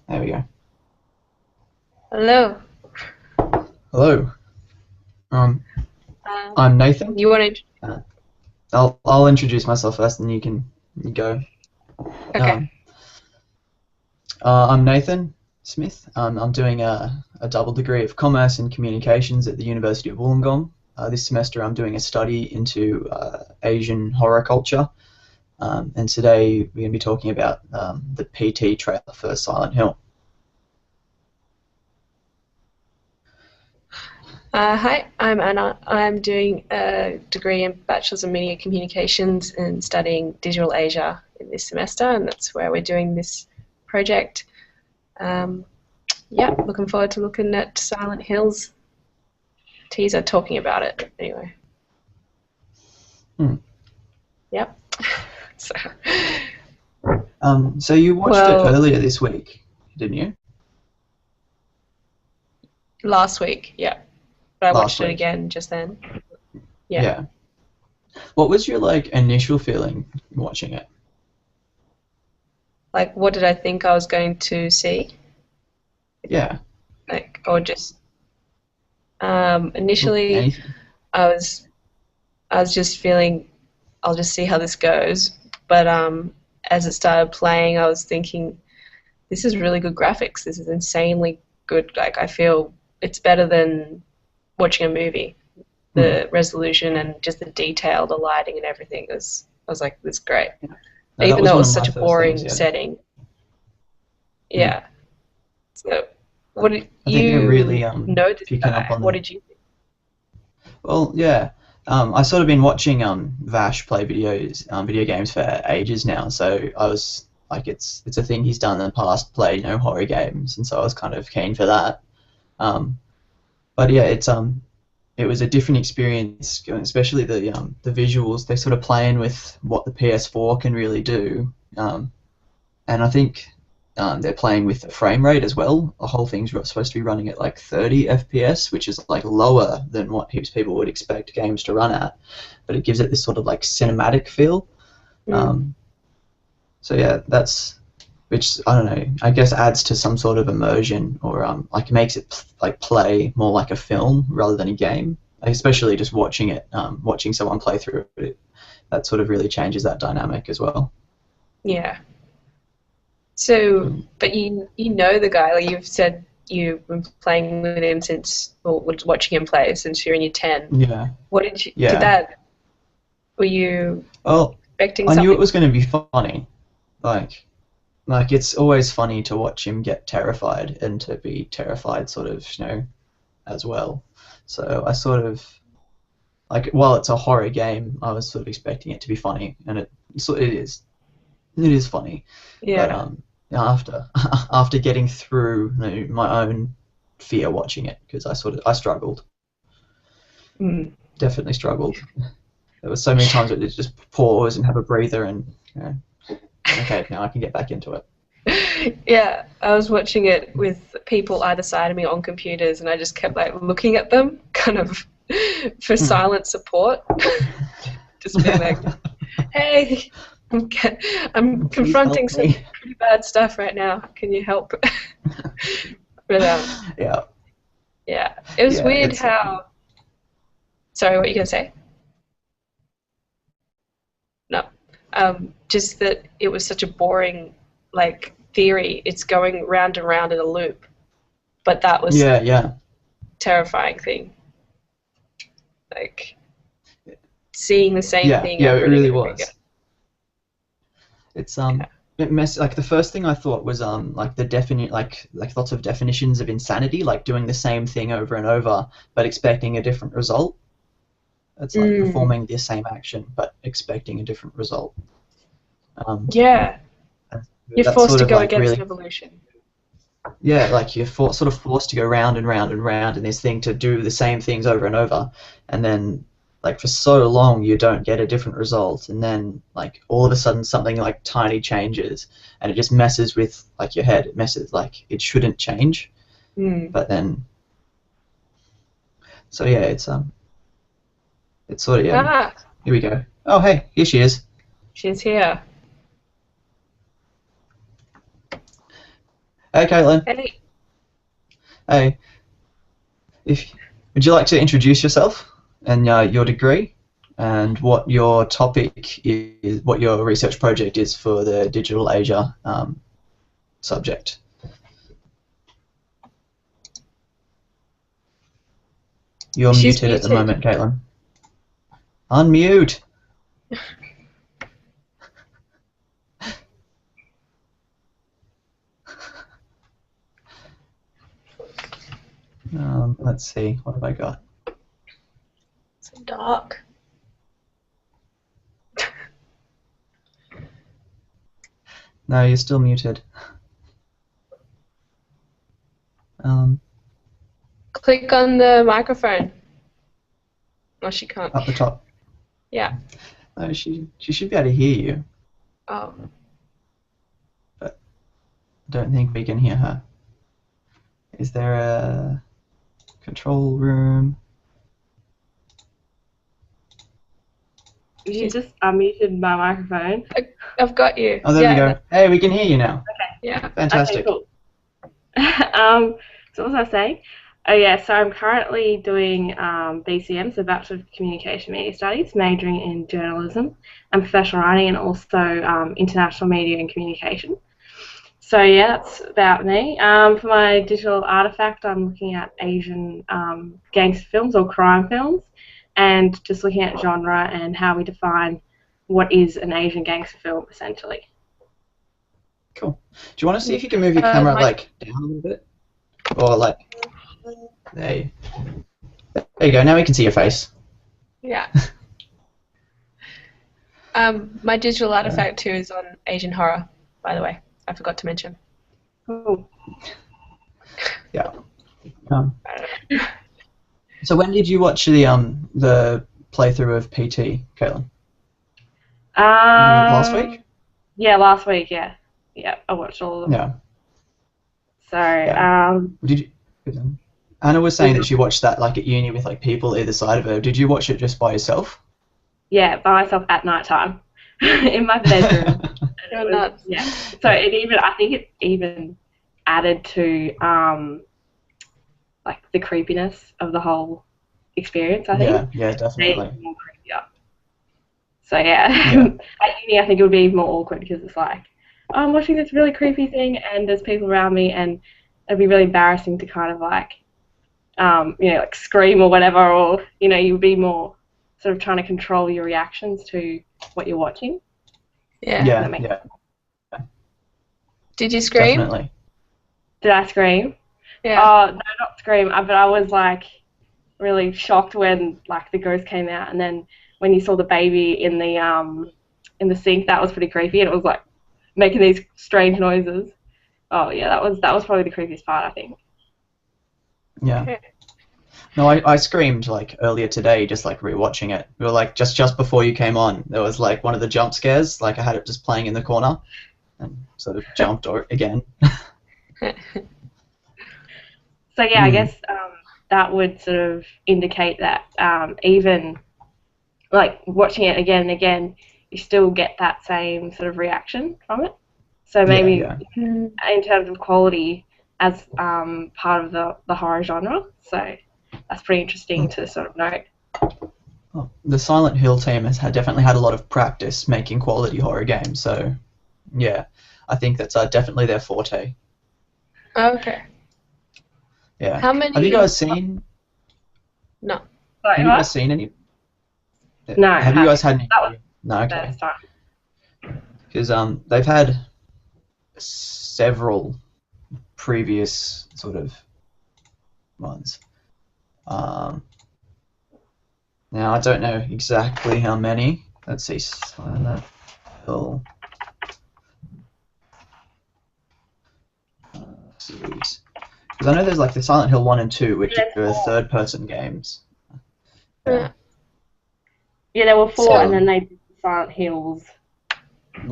There we go. Hello. Hello. Um, Um, I'm Nathan. you want to? Uh, I'll introduce myself first, and you go. Okay. Um, I'm Nathan Smith. I'm doing a double degree of commerce and communications at the University of Wollongong. This semester, I'm doing a study into Asian horror culture, and today we're going to be talking about the PT trailer for Silent Hill. Hi, I'm Anna. I'm doing a degree in Bachelor's of Media Communications and studying Digital Asia in this semester, and that's where we're doing this project. Um, yeah, looking forward to looking at Silent Hill's teaser, talking about it. Anyway, Hmm. yep. So, So you watched it well, earlier this week, didn't you? last week, yeah, but I Last watched it week. again just then. Yeah, Yeah. What was your initial feeling watching it? like, what did I think I was going to see? Yeah. Like, or just initially, Anything. I was I was just feeling I'll just see how this goes. But as it started playing, I was thinking this is really good graphics. This is insanely good. Like I feel it's better than watching a movie. Hmm. The resolution and just the detail, the lighting and everything is. I was like, this is great. Yeah. No, that Even was though it one was of my such a first things. boring Yeah. setting. Hmm. Yeah. So, what did I think they're really you know this picking up guy? on What the. did you think? Well, yeah. I sort of been watching Vash play video games for ages now. So I was like, it's a thing he's done in the past, play horror games, and so I was kind of keen for that. Um, but yeah, it was a different experience, especially the visuals. They're sort of playing with what the PS4 can really do, and I think they're playing with the frame rate as well. The whole thing's supposed to be running at like 30 FPS, which is like lower than what heaps of people would expect games to run at, but it gives it this sort of like cinematic feel. Mm, Um, so yeah, that's which I don't know. I guess adds to some sort of immersion, or like makes it like play more like a film rather than a game. Especially just watching it, watching someone play through it, that sort of really changes that dynamic as well. yeah. So, Mm. but you know the guy, like you've said you've been playing with him since, or watching him play since you're in year 10. Yeah, What did you, did yeah. that, were you Well, expecting I knew it something? was going to be funny. Like, like it's always funny to watch him get terrified and to be terrified, sort of, as well. So I sort of like, while it's a horror game, I was sort of expecting it to be funny, and it is. It is funny, but Yeah. after after getting through my own fear watching it, because I struggled, Mm. definitely struggled. There were so many times where it just pause and have a breather, and okay, now I can get back into it. Yeah, I was watching it with people either side of me on computers, and I just kept like looking at them, kind of for Hmm. silent support, just being like, "Hey, I'm Please confronting help some me. pretty bad stuff right now. Can you help?" But Yeah, yeah, it was yeah. weird It's how. Sorry, what you gonna say? No, just that it was such a boring like theory. It's going round and round in a loop, but that was yeah, yeah, terrifying thing. Like seeing the same yeah, thing yeah. It over and really over again. was. It's Yeah. like the first thing I thought was like the definite like lots of definitions of insanity, like doing the same thing over and over but expecting a different result. It's like Mm, performing the same action but expecting a different result. Um, yeah, and you're that's forced sort to of go like against really, evolution. yeah, like you're sort of forced to go round and round and round in this thing to do the same things over and over, and then like for so long you don't get a different result, and then like all of a sudden something like tiny changes, and it just messes with like your head. It messes like it shouldn't change, Mm. but then so yeah, it's sort of yeah. Ah, Here we go. Oh hey, here she is. she's here. Hey, Caitlin. Hey. Hey. If would you like to introduce yourself and your degree and what your topic is, what your research project is for the Digital Asia subject? You're She's muted at the muted. moment, Caitlin. Unmute. Let's see. What have I got? It's dark. No, you're still muted. Click on the microphone. Oh, she can't. Up the top. Yeah. No, she should be able to hear you. Oh. But I don't think we can hear her. Is there a control room? You just unmuted my microphone. I've got you. Oh, there we go. Hey, we can hear you now. Yeah. Fantastic. Okay, cool. So what was I saying? Oh yeah, so I'm currently doing BCM, so Bachelor of Communication Media Studies, majoring in journalism and professional writing, and also international media and communication. So yeah, that's about me. For my digital artifact, I'm looking at Asian gangster films or crime films, and just looking at genre and how we define what is an Asian gangster film, essentially. Cool. Do you want to see if you can move your camera my- like down a little bit, or like there you go. Now we can see your face. Yeah. My digital artifact too is on Asian horror, by the way. I forgot to mention. Cool. Yeah. So when did you watch the playthrough of PT, Caitlin? Last week? Yeah, last week. Yeah, yeah. I watched all of them. Yeah. So, Yeah. Did you? Anna was saying that she watched that like at uni with like people either side of her. Did you watch it just by yourself? yeah, by myself at night time in my bedroom. You're nuts. Yeah. So I think it even added to like the creepiness of the whole experience. I think. Yeah, definitely. Made it more creepier. So yeah, Yeah. at uni I think it would be even more awkward because it's like, oh, I'm watching this really creepy thing and there's people around me and it'd be really embarrassing to kind of like, like scream or whatever, or you'd be more sort of trying to control your reactions to what you're watching. Yeah. Yeah. Did you scream? Definitely. Did I scream? Yeah. Oh, no, not scream, but I was like really shocked when like the ghost came out, and then when you saw the baby in the sink, that was pretty creepy, and it was like making these strange noises. Oh yeah, that was probably the creepiest part, I think. Yeah. Okay. No, I screamed like earlier today, just like rewatching it. We were like just before you came on, there was like one of the jump scares. Like I had it just playing in the corner, and sort of jumped again. So yeah, I guess that would sort of indicate that even like watching it again and again, you still get that same sort of reaction from it. So maybe Yeah. in terms of quality as part of the horror genre. So that's pretty interesting to sort of note. Well, the Silent Hill team has definitely had a lot of practice making quality horror games, so yeah, I think that's definitely their forte. Okay. Yeah. How many? Have you guys seen? No. Sorry, Have you guys seen any? No, Have you guys had any? That was No. the Okay. first time. Because they've had several previous sort of ones. Now I don't know exactly how many. Let's see, Silent Hill series. Because I know there's like the Silent Hill 1 and 2, which are third-person games. Yeah. Yeah, there were 4, So- and then they did Silent Hills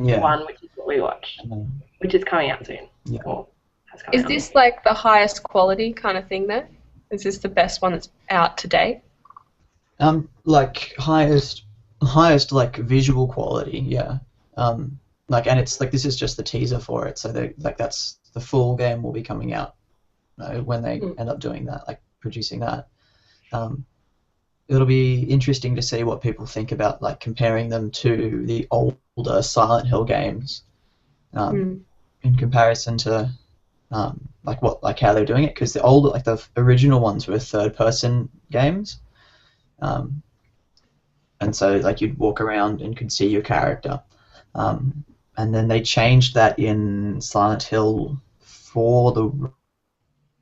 Yeah. 1, which is what we watched, which is coming out soon. Yeah. Or has come Is out. this like the highest quality kind of thing though? Is this the best one that's out to date? Like highest like visual quality, yeah. Like, and it's like this is just the teaser for it, so they like that's the full game will be coming out, when they end up doing that, like producing that. It'll be interesting to see what people think about like comparing them to the older Silent Hill games, in comparison to like how they're doing it, because the older, like the original ones were third-person games, and so like you'd walk around and could see your character, and then they changed that in Silent Hill for the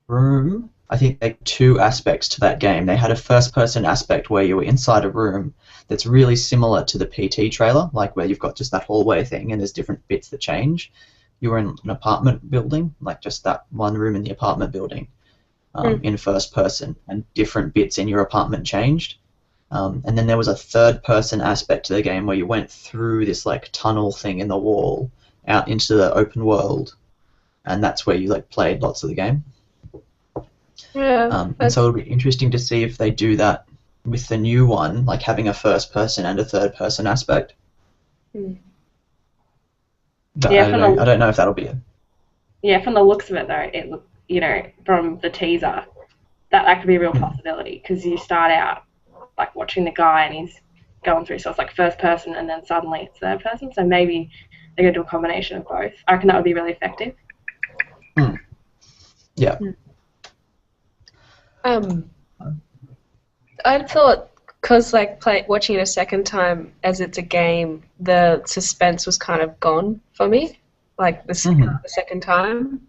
room. I think there are two aspects to that game. They had a first-person aspect where you were inside a room that's really similar to the PT trailer, like where you've got just that hallway thing and there's different bits that change. You were in an apartment building, like just that one room in the apartment building, in first person, and different bits in your apartment changed. And then there was a third-person aspect to the game where you went through this like tunnel thing in the wall out into the open world, and that's where you like played lots of the game. Yeah. And so it'll be interesting to see if they do that with the new one, like having a first-person and a third-person aspect. But Yeah, I don't know if that'll be it. Yeah, from the looks of it though, it look, from the teaser, that could be a real possibility, because you start out like watching the guy and he's going through, so it's like first person and then suddenly it's third person. So maybe they're gonna do a combination of both. I reckon that would be really effective. Yeah. I thought, because like watching it a second time as it's a game, the suspense was kind of gone for me. Like the second time,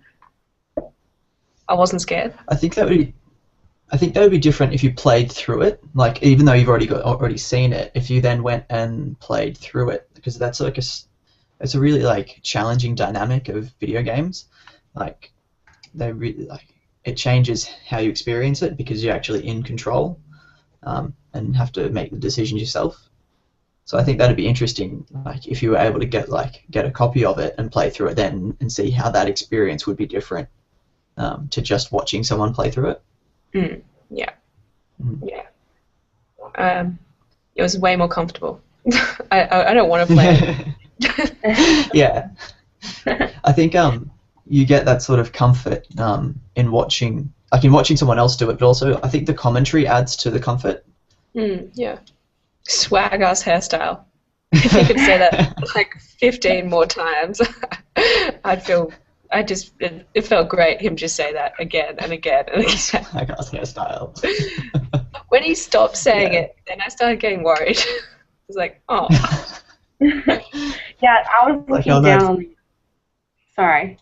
I wasn't scared. I think that would be different if you played through it. Like even though you've already seen it, if you then went and played through it, because that's like it's a really like challenging dynamic of video games. Like they really like. It changes how you experience it because you're actually in control, and have to make the decisions yourself. So I think that'd be interesting, like if you were able to get a copy of it and play through it then, and see how that experience would be different to just watching someone play through it. Yeah. It was way more comfortable. I don't want to play it. Yeah. I think you get that sort of comfort in watching someone else do it, but also I think the commentary adds to the comfort. Yeah. Swag ass hairstyle. If you could say that like 15 more times, I'd feel. It felt great him just say that again and again and again. Swag ass hairstyle. When he stopped saying it, then I started getting worried. I was like, oh. Yeah, I was looking down. Sorry.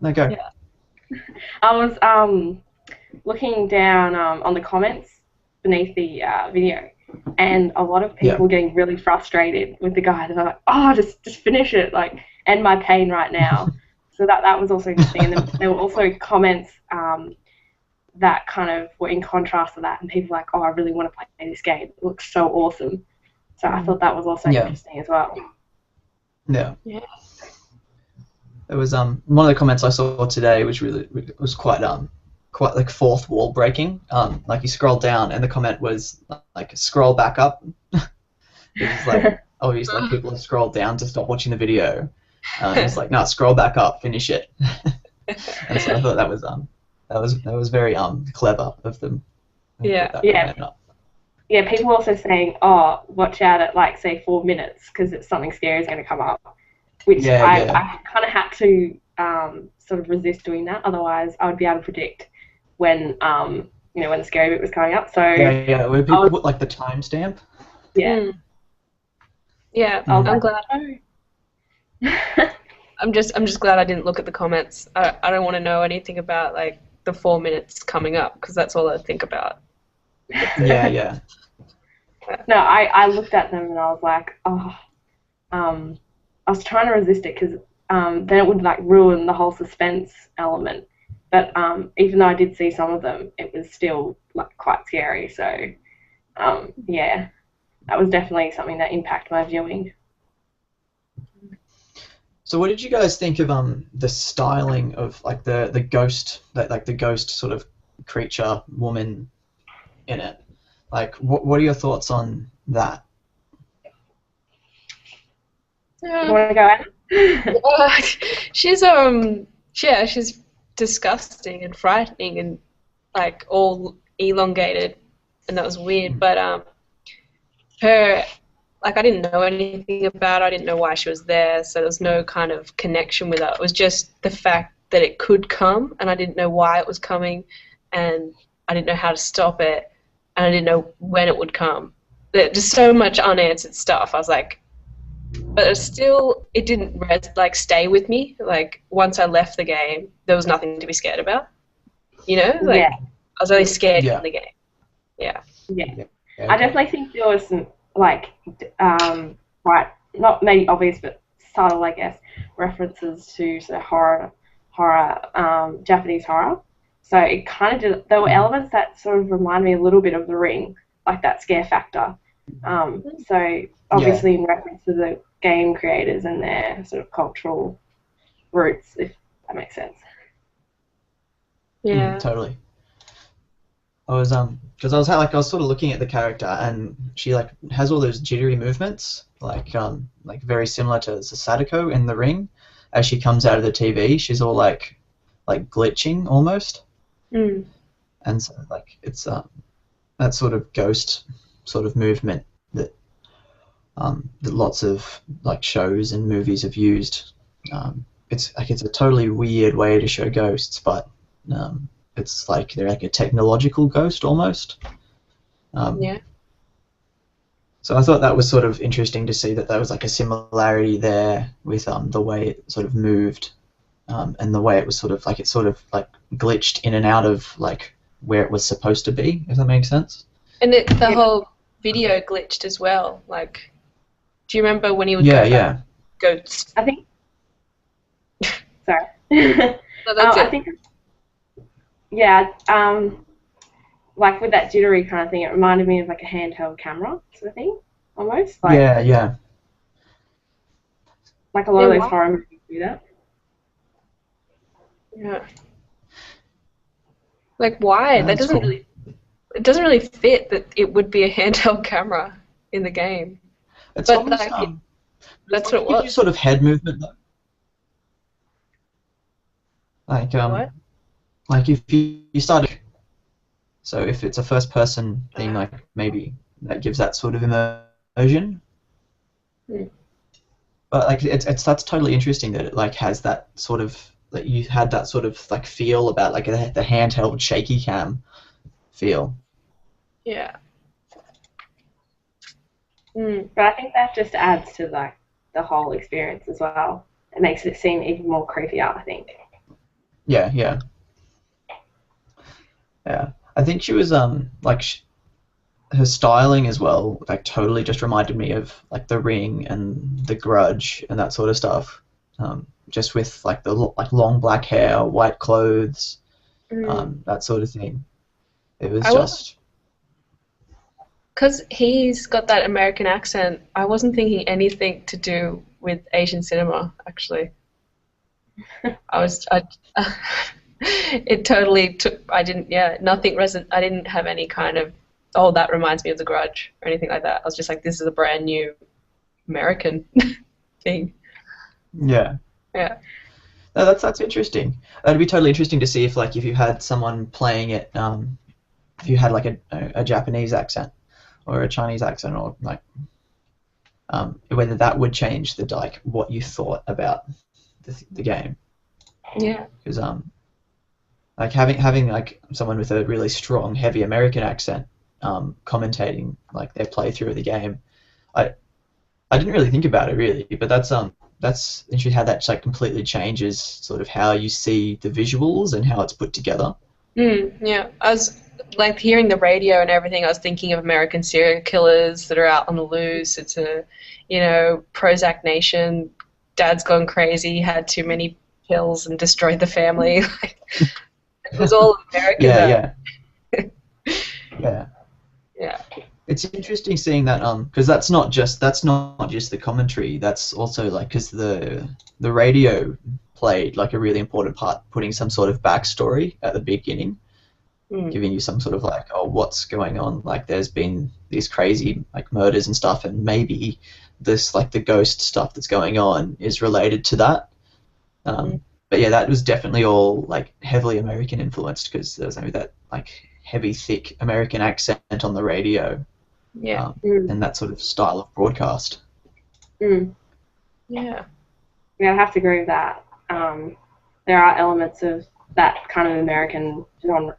No, go. Yeah. I was looking down on the comments beneath the video, and a lot of people getting really frustrated with the guy. They're like, "Oh, just finish it, like end my pain right now." So that was also interesting. And then there were also comments that kind of were in contrast to that, and people were like, "Oh, I really want to play this game. It looks so awesome." So I thought that was also interesting as well. Yeah. There was one of the comments I saw today was quite like fourth wall breaking. Like you scroll down and the comment was like scroll back up. It's like obviously like, people have scrolled down to stop watching the video. It's like no, scroll back up, finish it. And so I thought that was very clever of them. Yeah. People also saying, oh, watch out at like say 4 minutes because something scary is going to come up. Which I kind of had to sort of resist doing that. Otherwise, I would be able to predict when when the scary bit was coming up. So would people put like the timestamp? Yeah. Yeah, I'm glad. I'm just glad I didn't look at the comments. I don't want to know anything about like the 4 minutes coming up because that's all I think about. Yeah. No, I looked at them and I was like, I was trying to resist it because then it would like ruin the whole suspense element. But even though I did see some of them, it was still like quite scary. So that was definitely something that impacted my viewing. So what did you guys think of the styling of like the ghost, like the ghost sort of creature woman in it? Like what are your thoughts on that? You want to go, Anna? she's yeah, she's disgusting and frightening and like all elongated, and that was weird. But her, like, I didn't know anything about her. I didn't know why she was there, so there was no kind of connection with her. It was just the fact that it could come, and I didn't know why it was coming, and I didn't know how to stop it, and I didn't know when it would come. Just so much unanswered stuff. I was like, but it didn't stay with me. Like, once I left the game, there was nothing to be scared about. You know, like Yeah. I was only scared Yeah. in the game. Yeah. Yeah. Yeah, I definitely think there was some, like, quite, not maybe obvious, but subtle, I guess, references to sort of Japanese horror. So it kind of did, there were elements that sort of remind me a little bit of The Ring, like that scare factor. So obviously in reference to the game creators and their sort of cultural roots, if that makes sense. Yeah. Totally. I was because I was sort of looking at the character, and she like has all those jittery movements, like very similar to Sadako in The Ring. As she comes out of the TV, she's all like glitching almost, Mm. and so like it's that sort of ghost sort of movement that lots of like shows and movies have used. It's a totally weird way to show ghosts, but it's like they're like a technological ghost almost. Yeah. So I thought that was sort of interesting to see that there was like a similarity there with the way it sort of moved, and the way it was sort of like glitched in and out of like where it was supposed to be, if that makes sense. And the whole video glitched as well. Like, do you remember when he would Yeah. go? I think. Sorry. No, that's it. I think. Yeah. Like with that jittery kind of thing, it reminded me of like a handheld camera sort of thing, almost. Like, Yeah. Like a lot of Yeah, those horror movies do that. Yeah. Like, why? Yeah, That that's doesn't cool. really. It doesn't really fit that it would be a handheld camera in the game. It's But, almost like, that's it's what it gives you was. sort of head movement though. Like What? like if you start, so if it's a first person thing, like maybe that gives that sort of immersion. Mm. But like that's totally interesting that it like has that sort of, that you had that sort of like feel about like the handheld shaky cam feel. Yeah. Mm. But I think that just adds to like the whole experience as well. It makes it seem even more creepier, I think. Yeah. I think she was her styling as well, like totally just reminded me of like The Ring and The Grudge and that sort of stuff. Just with like the long black hair, white clothes, that sort of thing. It was just. Because he's got that American accent, I wasn't thinking anything to do with Asian cinema, actually. It totally took, I didn't have any kind of, oh, that reminds me of The Grudge or anything like that. I was just like, this is a brand new American thing. Yeah. Yeah. No, that's interesting. It'd be totally interesting to see if you had someone playing it, if you had like a Japanese accent or a Chinese accent, or like whether that would change what you thought about the game. Yeah. Because like having like someone with a really strong, heavy American accent commentating like their playthrough of the game, I didn't really think about it really, but that's interesting how that like completely changes sort of how you see the visuals and how it's put together. Yeah, I was like hearing the radio and everything. I was thinking of American serial killers that are out on the loose. It's a, Prozac Nation. Dad's gone crazy, had too many pills and destroyed the family. It was all American. Yeah. It's interesting seeing that because that's not just the commentary. That's also like because the radio played like a really important part, putting some sort of backstory at the beginning, giving you some sort of like, oh, what's going on? Like there's been these crazy like murders and stuff, and maybe this like the ghost stuff that's going on is related to that. but yeah, that was definitely all like heavily American influenced because there was maybe that like heavy, thick American accent on the radio, Yeah. and that sort of style of broadcast. Mm. Yeah. Yeah, I have to agree with that. There are elements of that kind of American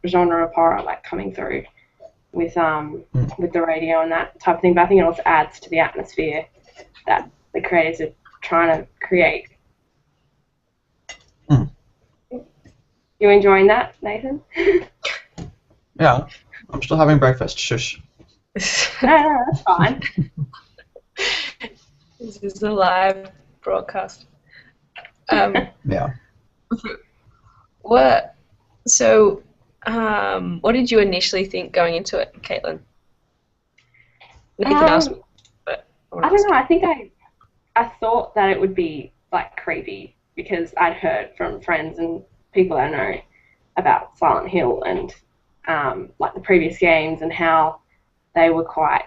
genre of horror like coming through with the radio and that type of thing. But I think it also adds to the atmosphere that the creators are trying to create. Mm. You enjoying that, Nathan? Yeah, I'm still having breakfast. Shush. No, that's fine. This is a live broadcast. Yeah. What? So, what did you initially think going into it, Caitlin? Nathan asked me, but I don't know. I think I thought that it would be like creepy because I'd heard from friends and people I know about Silent Hill and like the previous games and how they were quite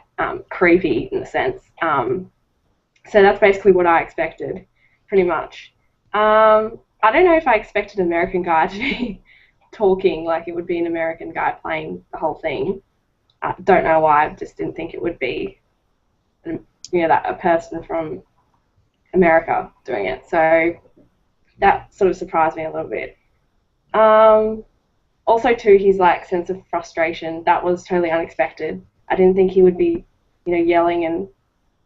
creepy in a sense. So that's basically what I expected, pretty much. I don't know if I expected an American guy to be talking like it would be an American guy playing the whole thing. I don't know why. I just didn't think it would be, that a person from America doing it. So that sort of surprised me a little bit. Also, too, his like sense of frustration, that was totally unexpected. I didn't think he would be, yelling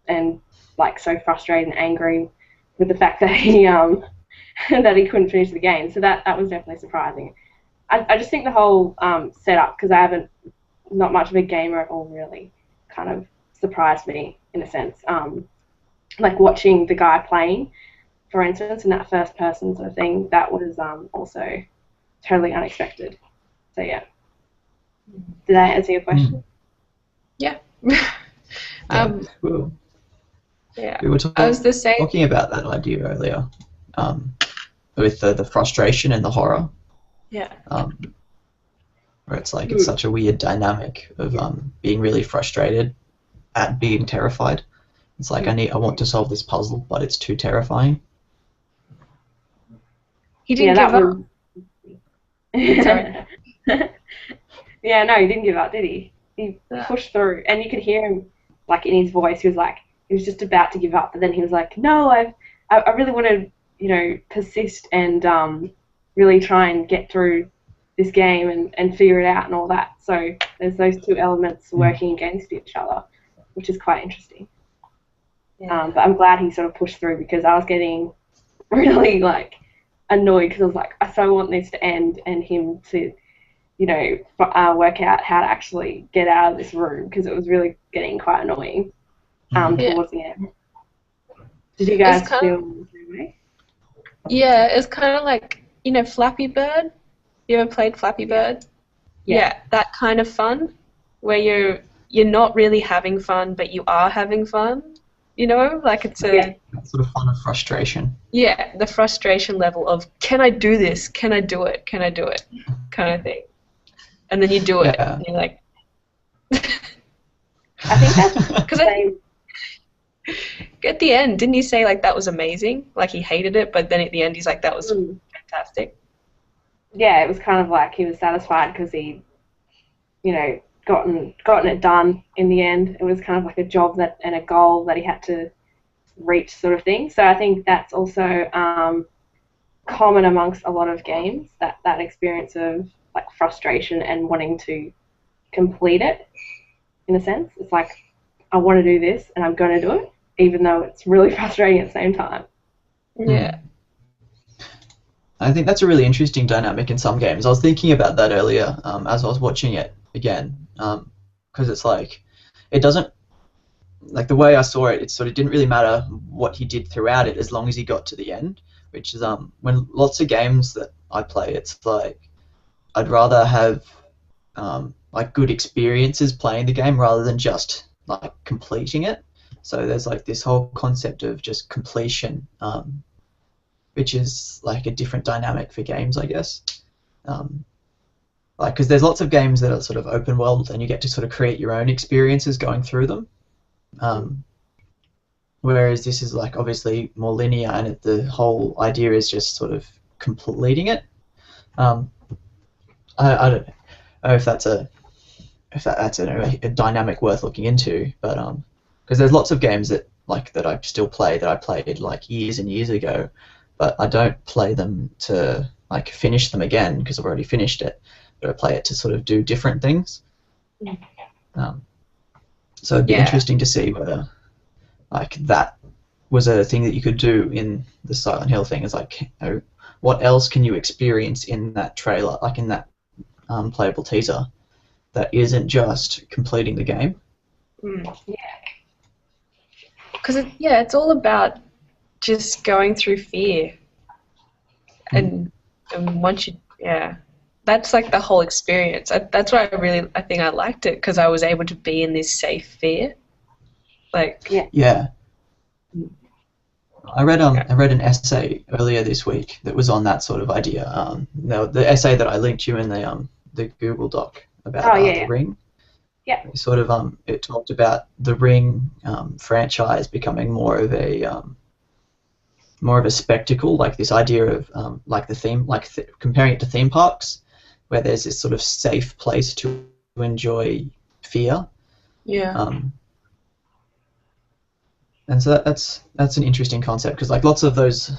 and like so frustrated and angry with the fact that he that he couldn't finish the game. So that was definitely surprising. I just think the whole setup, because I haven't, not much of a gamer at all really, kind of surprised me in a sense. Like watching the guy playing, for instance, in that first person sort of thing, that was also totally unexpected. So yeah. Did I answer your question? Yeah. Cool. Yeah. We were I was the same. talking about that idea earlier, with the frustration and the horror. Yeah. Where it's like it's such a weird dynamic of being really frustrated at being terrified. It's like I want to solve this puzzle, but it's too terrifying. He didn't give up. Sorry. Yeah, no, he didn't give up, did he? He pushed through, and you could hear him, like in his voice. He was just about to give up, but then he was like, "No, I really want to, persist and really try and get through this game and figure it out and all that." So there's those two elements working against each other, which is quite interesting. Yeah. But I'm glad he sort of pushed through because I was getting really like annoyed because I was like, I so want this to end and him to, work out how to actually get out of this room because it was really getting quite annoying towards the end. Did you guys feel the same way? Yeah, it's kind of like, Flappy Bird. You ever played Flappy Bird? Yeah, that kind of fun where you're not really having fun, but you are having fun. Like it's a That sort of fun of frustration. Yeah, the frustration level of can I do this? Can I do it? Can I do it? Kind of thing. And then you do it, and you're like. I think that's because at the end, didn't he say like that was amazing? Like he hated it, but then at the end he's like that was fantastic. Yeah, it was kind of like he was satisfied because he, gotten it done in the end. It was kind of like a job and a goal that he had to reach, sort of thing. So I think that's also common amongst a lot of games. That experience of like frustration and wanting to complete it. In a sense, it's like I want to do this and I'm going to do it, even though it's really frustrating at the same time. Yeah. I think that's a really interesting dynamic in some games. I was thinking about that earlier as I was watching it again, because it's like it doesn't, like the way I saw it, it sort of didn't really matter what he did throughout it as long as he got to the end, which is when lots of games that I play, it's like I'd rather have like good experiences playing the game rather than just like completing it. So there's like this whole concept of just completion, which is like a different dynamic for games, I guess. Like, because there's lots of games that are sort of open world and you get to sort of create your own experiences going through them. Whereas this is like obviously more linear and the whole idea is just sort of completing it. I don't know if that's a dynamic worth looking into, but because there's lots of games that I still play that I played like years and years ago, but I don't play them to like finish them again because I've already finished it, but I play it to sort of do different things. So it'd be interesting to see whether like that was a thing that you could do in the Silent Hill thing. Is like, you know, what else can you experience in that trailer, like in that playable teaser, that isn't just completing the game? Because it's all about just going through fear, and once that's like the whole experience. That's why I think I liked it, because I was able to be in this safe fear. I read an essay earlier this week that was on that sort of idea. The essay that I linked you in the Google Doc about the Ring. Yeah. It talked about the Ring franchise becoming more of a spectacle, like this idea of like the theme, comparing it to theme parks, where there's this sort of safe place to enjoy fear. And so that's an interesting concept, because like lots of those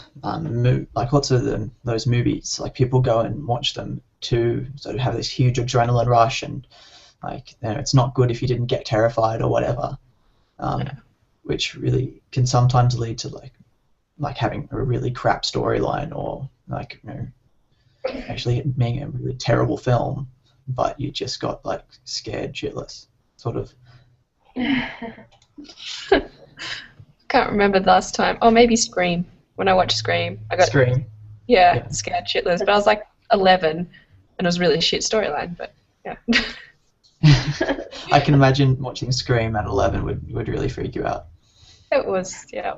those movies, like people go and watch them to sort of have this huge adrenaline rush, and like, you know, it's not good if you didn't get terrified or whatever, which really can sometimes lead to like having a really crap storyline, or like, you know, actually being a really terrible film, but you just got like scared shitless, sort of. Can't remember the last time. Oh, maybe Scream. When I watched Scream, I got Scream. Yeah, scared shitless. But I was like 11, and it was a really shit storyline. But yeah. I can imagine watching Scream at 11 would really freak you out. It was, yeah.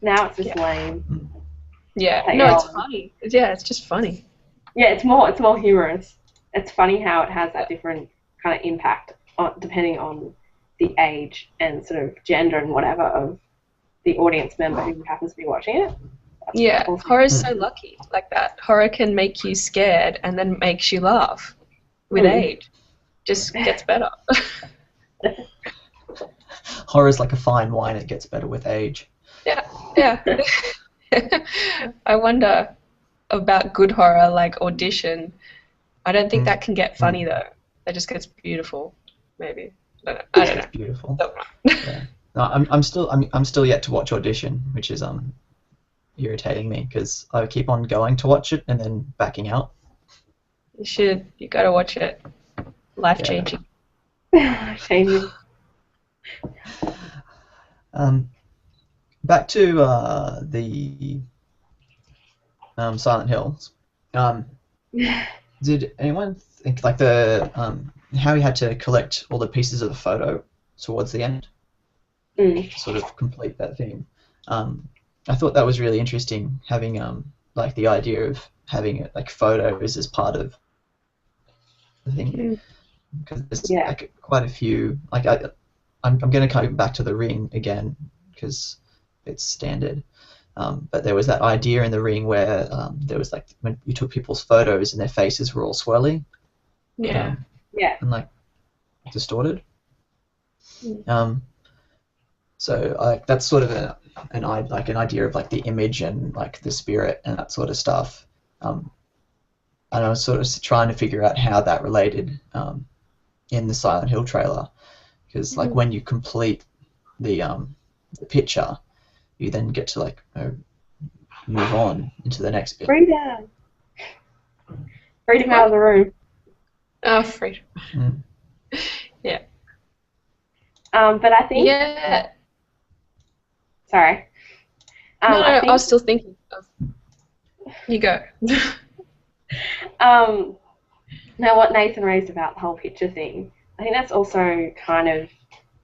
Now it's just lame. Yeah. No, it's funny. Yeah, it's just funny. Yeah, it's more humorous. It's funny how it has that different kind of impact depending on the age and sort of gender and whatever of the audience member who happens to be watching it. That's awesome. Horror's so lucky like that. Horror can make you scared and then makes you laugh with age. Just gets better. Horror's like a fine wine, it gets better with age. Yeah. I wonder about good horror like Audition. I don't think that can get funny though. That just gets beautiful, maybe. I don't know. It's beautiful. Yeah. No, I'm still yet to watch Audition, which is irritating me, because I keep on going to watch it and then backing out. You gotta watch it. Life changing. Changing. Back to the Silent Hills. Did anyone think like how he had to collect all the pieces of the photo towards the end, to sort of complete that thing? I thought that was really interesting, having like the idea of having like photos as part of the thing, because there's like quite a few. Like I'm going to come back to the Ring again because it's standard. But there was that idea in the Ring where there was like when you took people's photos and their faces were all swirly. And like distorted. So that's sort of an idea of like the image and like the spirit and that sort of stuff. And I was sort of trying to figure out how that related in the Silent Hill trailer, because like when you complete the picture, you then get to like move on into the next bit. Freedom out of the room. Oh, freedom. Yeah. But I think. Yeah. Sorry. I was still thinking. You go. Now, what Nathan raised about the whole picture thing, I think that's also kind of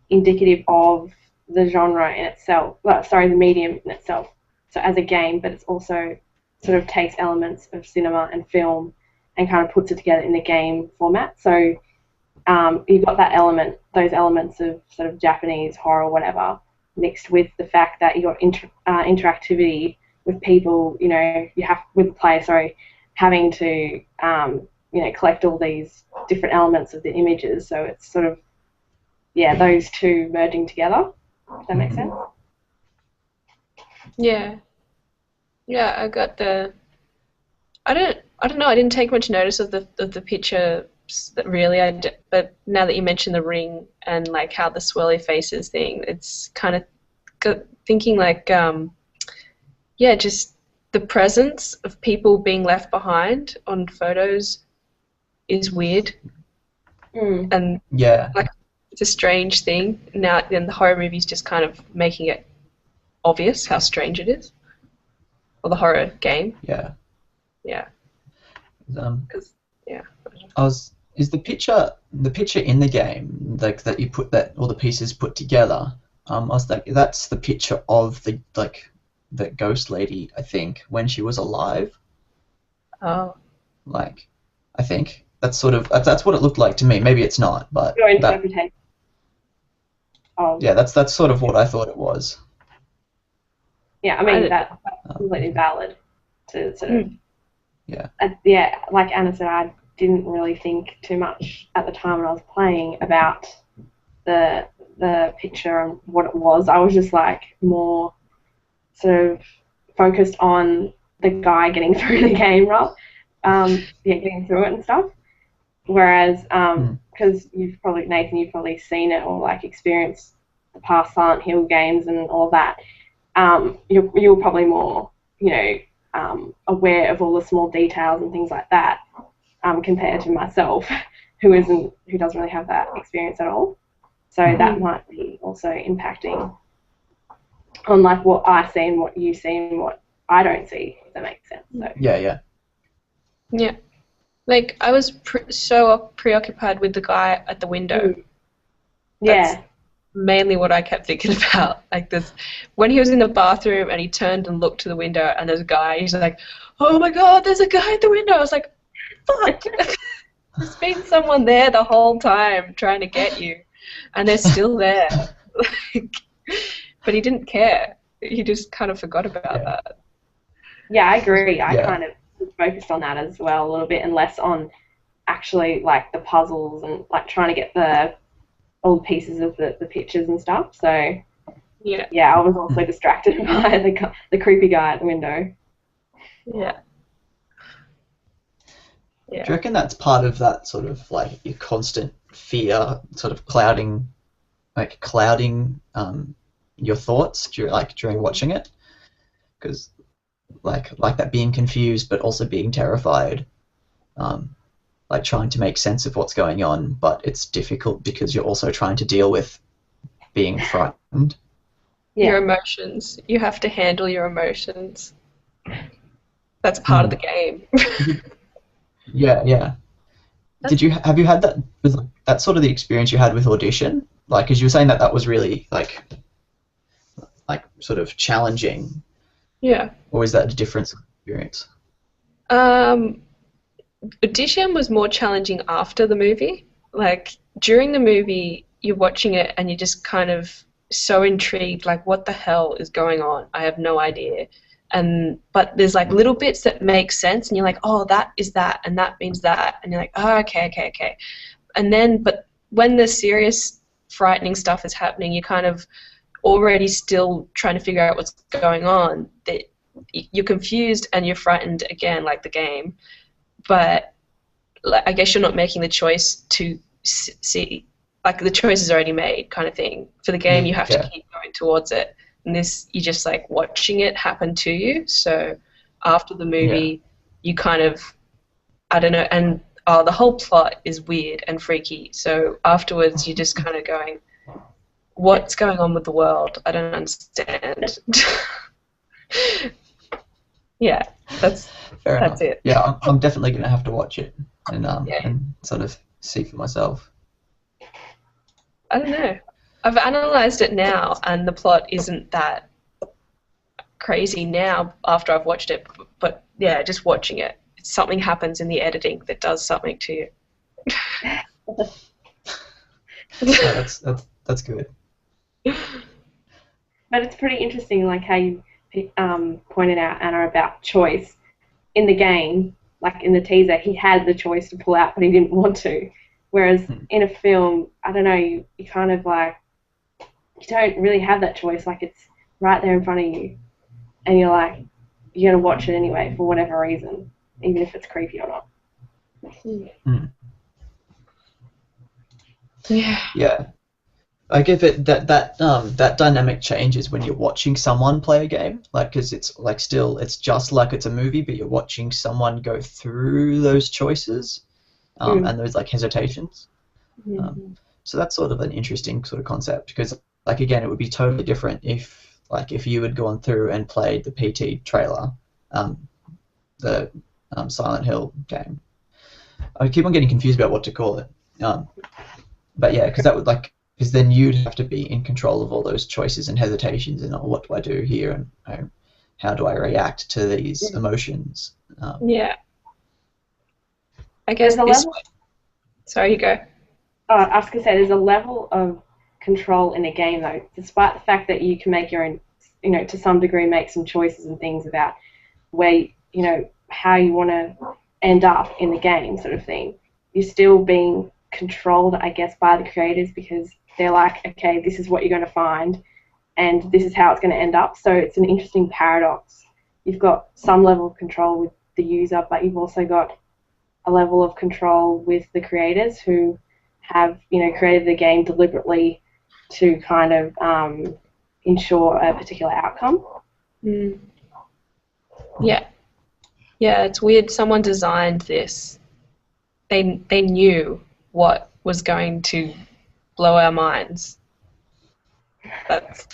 indicative of the genre in itself. The medium in itself. So as a game, but it's also sort of takes elements of cinema and film and kind of puts it together in the game format. So you've got those elements of sort of Japanese horror or whatever, mixed with the fact that you've got interactivity with people, you know, with the player, sorry, having to, you know, collect all these different elements of the images. So it's sort of, yeah, those two merging together. Does that make sense? Yeah. Yeah, I got the. I don't know. I didn't take much notice of the picture that really. But now that you mention the ring and like how the swirly faces thing, it's kind of thinking like yeah, just the presence of people being left behind on photos is weird, and Yeah. like it's a strange thing. Now, then the horror movie's just kind of making it obvious how strange it is, or the horror game. Yeah. Yeah. 'Cause, yeah. Is the picture in the game like that you put that all the pieces put together? I was like, that's the picture of the ghost lady, I think, when she was alive. Oh. Like, I think that's what it looked like to me. Maybe it's not, but Your interpretation. yeah, that's sort of what I thought it was. Yeah, I mean that's completely valid to sort of. Yeah. Yeah, like Anna said, I didn't really think too much at the time when I was playing about the picture and what it was. I was just like more sort of focused on the guy getting through the game, right? Getting through it and stuff. Whereas, because Nathan, you've probably seen it or like experienced the past Silent Hill games and all that. You're probably more, you know, aware of all the small details and things like that, compared to myself, who doesn't really have that experience at all. So that might be also impacting on like what I see and what you see and what I don't see, if that makes sense. So. Yeah. Like I was so preoccupied with the guy at the window. Yeah. That's mainly what I kept thinking about. Like this, when he was in the bathroom and he turned and looked to the window and there's a guy, he's like, "Oh my God, there's a guy at the window." I was like, "Fuck!" There's been someone there the whole time trying to get you, and they're still there. But he didn't care. He just kind of forgot about that. Yeah, I agree. I kind of focused on that as well a little bit, and less on actually like the puzzles and like trying to get all the pieces of the pictures and stuff. So I was also distracted by the creepy guy at the window. Yeah. Do you reckon that's part of that sort of like your constant fear, sort of clouding your thoughts during watching it? Because like that being confused but also being terrified, like trying to make sense of what's going on, but it's difficult because you're also trying to deal with being frightened. Your emotions. You have to handle your emotions. That's part of the game. Yeah. Have you had that with that sort of the experience you had with Audition? Like, because you were saying that was really like sort of challenging. Yeah. Or is that a different experience? Audition was more challenging after the movie. Like during the movie, you're watching it and you're just kind of so intrigued, like what the hell is going on? I have no idea. But there's like little bits that make sense, and you're like, oh, that is that, and that means that, and you're like, oh, okay. And then, but when the serious, frightening stuff is happening, you're kind of already still trying to figure out what's going on. That you're confused and you're frightened again, like the game. But I guess you're not making the choice to see, like the choice is already made, kind of thing. For the game, you have to keep going towards it. And this, you're just like watching it happen to you. So after the movie, you kind of, I don't know, and the whole plot is weird and freaky. So afterwards, you're just kind of going, what's going on with the world? I don't understand. Yeah, that's it. Yeah, I'm definitely going to have to watch it and sort of see for myself. I don't know. I've analysed it now, and the plot isn't that crazy now after I've watched it. But yeah, just watching it, something happens in the editing that does something to you. Yeah, that's good. But it's pretty interesting, like how you pointed out, Anna, about choice. In the game, like in the teaser, he had the choice to pull out, but he didn't want to. Whereas in a film, I don't know, you kind of like, you don't really have that choice. Like, it's right there in front of you, and you're like, you're going to watch it anyway for whatever reason, even if it's creepy or not. Yeah. I give it that dynamic changes when you're watching someone play a game, like, because it's like still it's just like it's a movie, but you're watching someone go through those choices, and those like hesitations. So that's sort of an interesting sort of concept, because like again, it would be totally different if you had gone through and played the PT trailer, the Silent Hill game. I keep on getting confused about what to call it, but yeah, because that would like. Because then you'd have to be in control of all those choices and hesitations and what do I do here and how do I react to these emotions. I guess this. Sorry, you go. I was going to say, there's a level of control in a game, though, despite the fact that you can make your own, to some degree, make some choices and things about where, how you want to end up in the game, sort of thing. You're still being controlled, I guess, by the creators, because they're like, okay, this is what you're going to find, and this is how it's going to end up. So it's an interesting paradox. You've got some level of control with the user, but you've also got a level of control with the creators who have, created the game deliberately to kind of ensure a particular outcome. Yeah, it's weird. Someone designed this. They knew what was going to blow our minds. That's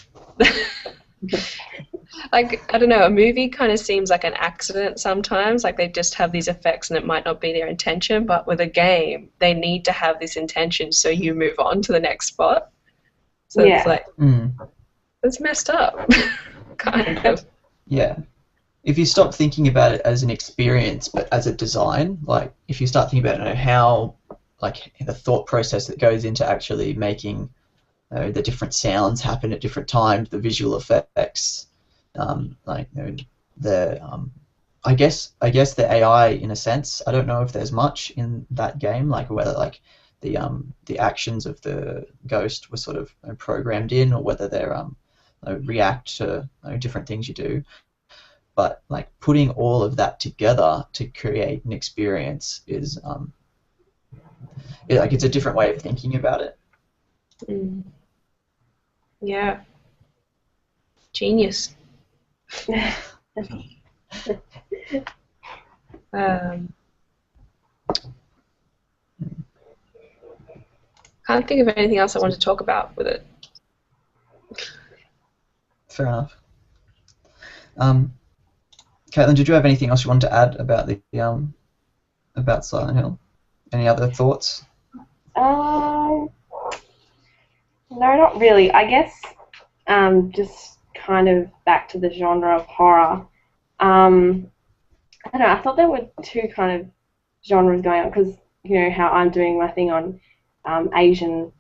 like, I don't know, a movie kind of seems like an accident sometimes, like they just have these effects and it might not be their intention, but with a game they need to have this intention so you move on to the next spot. So it's like it's messed up. Kind of. Yeah. If you stop thinking about it as an experience but as a design, like if you start thinking about how like the thought process that goes into actually making the different sounds happen at different times, the visual effects, I guess the AI in a sense. I don't know if there's much in that game, like whether like the actions of the ghost were sort of programmed in, or whether they're react to different things you do. But like putting all of that together to create an experience is it's a different way of thinking about it. Yeah. Genius. Can't think of anything else I want to talk about with it. Fair enough. Caitlin, did you have anything else you wanted to add about the about Silent Hill? Any other thoughts? No, not really. I guess just kind of back to the genre of horror. I don't know. I thought there were two kind of genres going on, because how I'm doing my thing on Asian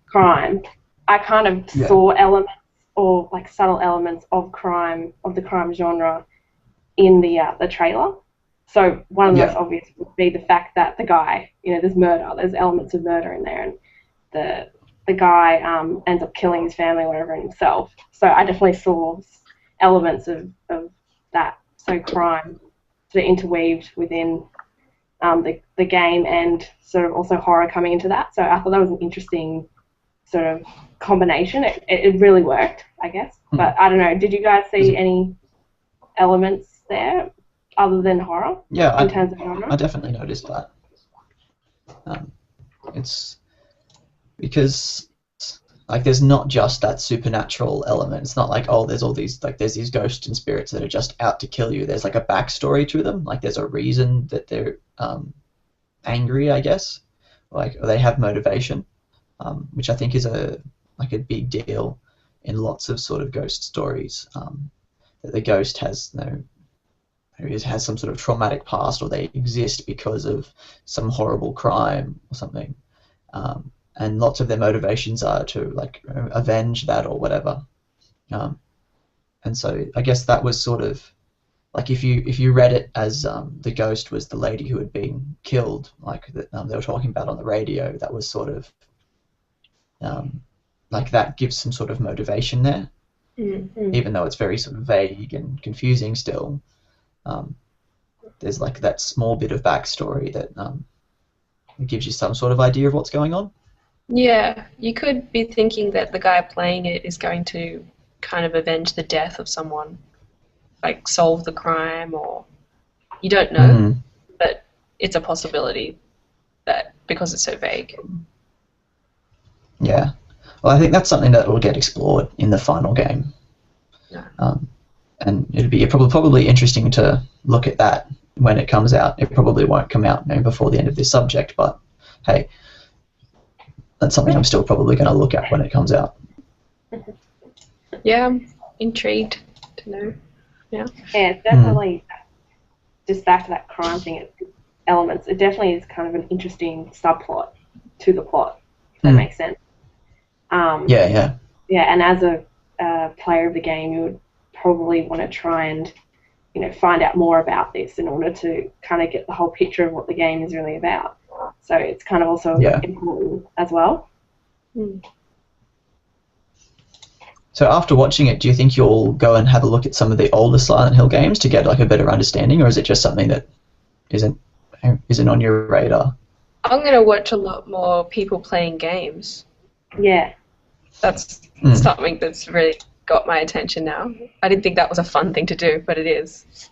crime. I kind of saw elements, or like subtle elements of crime, of the crime genre, in the trailer. So one of the most obvious would be the fact that the guy, there's murder, there's elements of murder in there, and the guy ends up killing his family or whatever and himself. So I definitely saw elements of that, so crime sort of interweaved within the game, and sort of also horror coming into that. So I thought that was an interesting sort of combination. It really worked, I guess. But I don't know, did you guys see any elements there other than horror? Yeah, in terms of genre? I definitely noticed that. It's because like there's not just that supernatural element. It's not like, oh, there's all these, like there's these ghosts and spirits that are just out to kill you. There's like a backstory to them. Like there's a reason that they're angry, I guess. Like, or they have motivation, which I think is a big deal in lots of sort of ghost stories. That the ghost has has some sort of traumatic past, or they exist because of some horrible crime or something. And lots of their motivations are to like avenge that or whatever. And so I guess that was sort of like if you read it as the ghost was the lady who had been killed, like that they were talking about on the radio, that was sort of like that gives some sort of motivation there, even though it's very sort of vague and confusing still. There's like that small bit of backstory that gives you some sort of idea of what's going on. Yeah, you could be thinking that the guy playing it is going to kind of avenge the death of someone, like solve the crime, or you don't know, but it's a possibility that because it's so vague. Yeah. Well, I think that's something that will get explored in the final game. Yeah. And it'd be probably interesting to look at that when it comes out. It probably won't come out before the end of this subject, but hey, that's something I'm still probably going to look at when it comes out. Yeah, I'm intrigued to know. Yeah. Yeah, it's definitely just back to that crime thing. Elements. It definitely is kind of an interesting subplot to the plot. If that makes sense. Yeah. Yeah, and as a player of the game, you would probably want to try and find out more about this in order to kind of get the whole picture of what the game is really about. So it's kind of also important as well. So after watching it, do you think you'll go and have a look at some of the older Silent Hill games to get like a better understanding, or is it just something that isn't on your radar? I'm going to watch a lot more people playing games. Yeah. That's something that's really got my attention now. I didn't think that was a fun thing to do, but it is.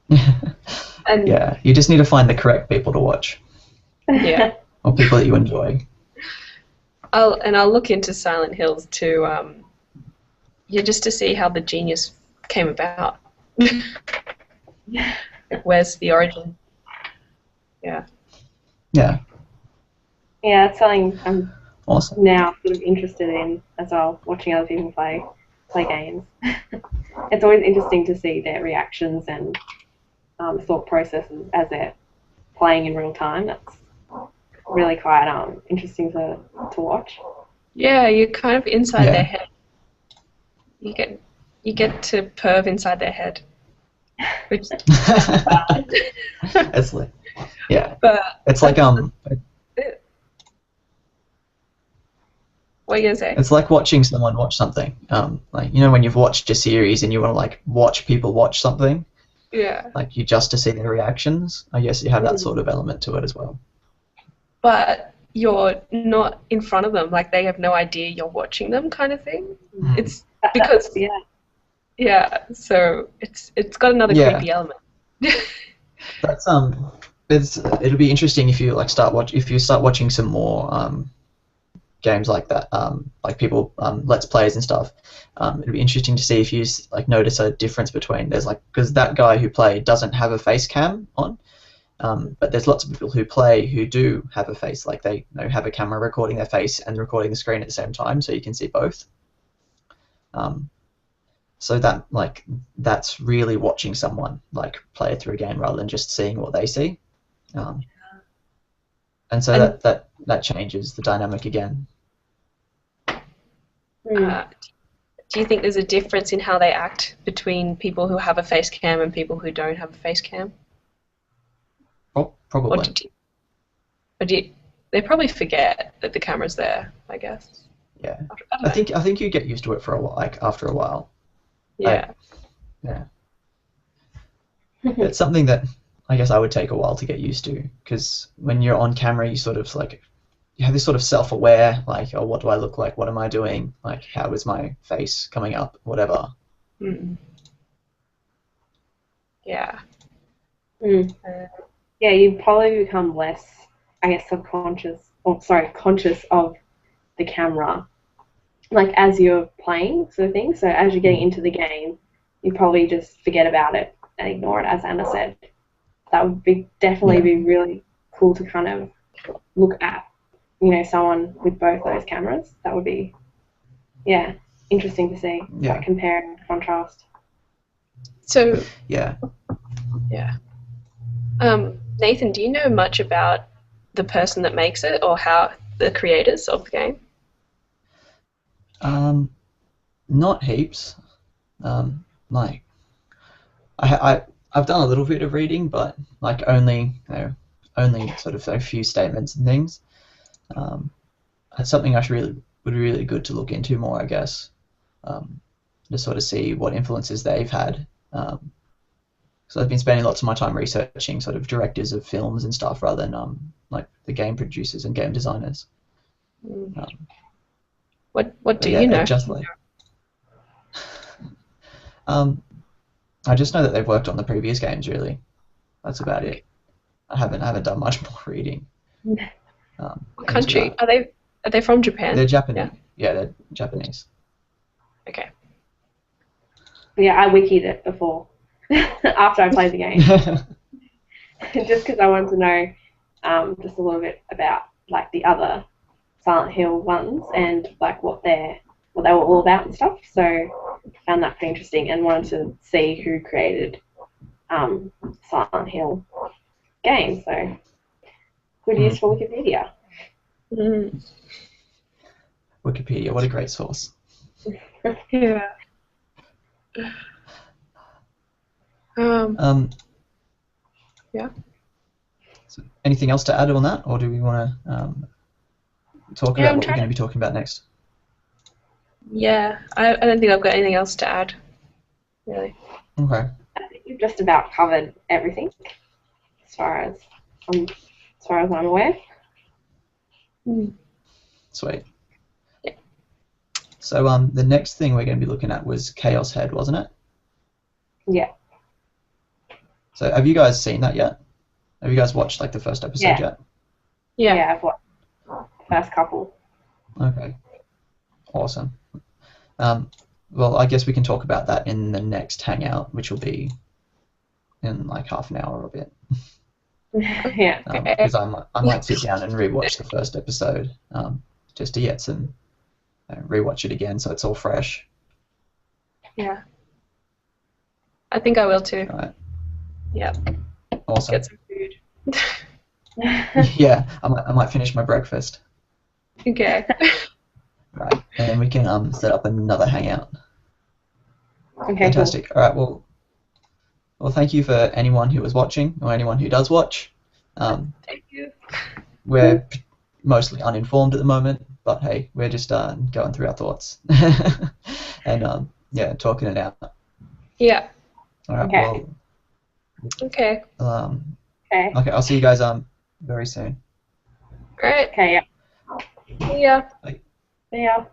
And yeah, you just need to find the correct people to watch. Yeah. Or people that you enjoy. I'll look into Silent Hills too, just to see how the genius came about. Like, where's the origin? Yeah. Yeah. Yeah, that's something I'm awesome. Now sort of interested in as well, watching other people play games. It's always interesting to see their reactions and thought processes as they're playing in real time. That's really quite interesting to watch. Yeah, you're kind of inside their head. You get to perv inside their head. Which it's like, yeah. But it's like what are you gonna say? It's like watching someone watch something. Like when you've watched a series and you want to like watch people watch something. Yeah. Like you just to see their reactions. I guess you have that sort of element to it as well. But you're not in front of them. Like they have no idea you're watching them, kind of thing. It's because so it's got another creepy element. That's it'll be interesting if you like start watching some more games like that, like people let's plays and stuff. It'll be interesting to see if you like notice a difference between because that guy who played doesn't have a face cam on, but there's lots of people who play who do have a face, like they have a camera recording their face and recording the screen at the same time, so you can see both. So that's really watching someone like play through a game rather than just seeing what they see. And so that changes the dynamic again. Do you think there's a difference in how they act between people who have a face cam and people who don't have a face cam? Probably. They probably forget that the camera's there, I guess. Yeah. I think you get used to it for a while, like after a while. Yeah. Yeah. It's something that I guess I would take a while to get used to, because when you're on camera, you sort of like you have this sort of self-aware, like, oh, what do I look like? What am I doing? Like, how is my face coming up? Whatever. Yeah. Yeah, you probably become less, I guess, conscious of the camera, like as you're playing, sort of thing. So as you're getting into the game, you probably just forget about it and ignore it, as Anna said. That would definitely be really cool to kind of look at, someone with both those cameras. That would be, interesting to see. Yeah. That compare and contrast. So. Yeah. Yeah. Nathan, do you know much about the person that makes it, or how the creators of the game? Not heaps. Like I've done a little bit of reading, but like only sort of a few statements and things. That's something I would be really good to look into more, I guess, to sort of see what influences they've had. So I've been spending lots of my time researching sort of directors of films and stuff rather than like the game producers and game designers. What do Yeah, you know? just like I just know that they've worked on the previous games. Really, that's about it. I haven't done much more reading. What country are they? Are they from Japan? They're Japanese. Yeah, they're Japanese. Okay. Yeah, I wikied it before, after I played the game, just because I wanted to know just a little bit about like the other Silent Hill ones and like what they were all about and stuff. So I found that pretty interesting and wanted to see who created Silent Hill games. So good use for Wikipedia. Wikipedia, what a great source. Yeah. Yeah. So anything else to add on that, or do we want to talk about what we're going to be talking about next? Yeah, I don't think I've got anything else to add, really. Okay. I think you've just about covered everything, as far as I'm aware. Sweet. Yeah. So the next thing we're going to be looking at was Chaos Head, wasn't it? Yeah. So have you guys seen that yet? Have you guys watched like the first episode yet? Yeah. I've watched the first couple. Okay. Awesome. Well, I guess we can talk about that in the next hangout, which will be in like half an hour or a bit. Yeah. Because I might sit down and rewatch the first episode, just to get some rewatch it again, so it's all fresh. Yeah. I think I will too. Right. Yeah. Awesome. Get some food. Yeah, I might finish my breakfast. Okay. Right, and then we can set up another hangout. Okay. Fantastic. All right. Well, thank you for anyone who was watching or anyone who does watch. Thank you. We're mostly uninformed at the moment, but hey, we're just going through our thoughts and yeah, talking it out. Yeah. All right. Okay. Okay. Well, Okay. okay. I'll see you guys very soon. Great. Okay. Yeah. See ya. See ya.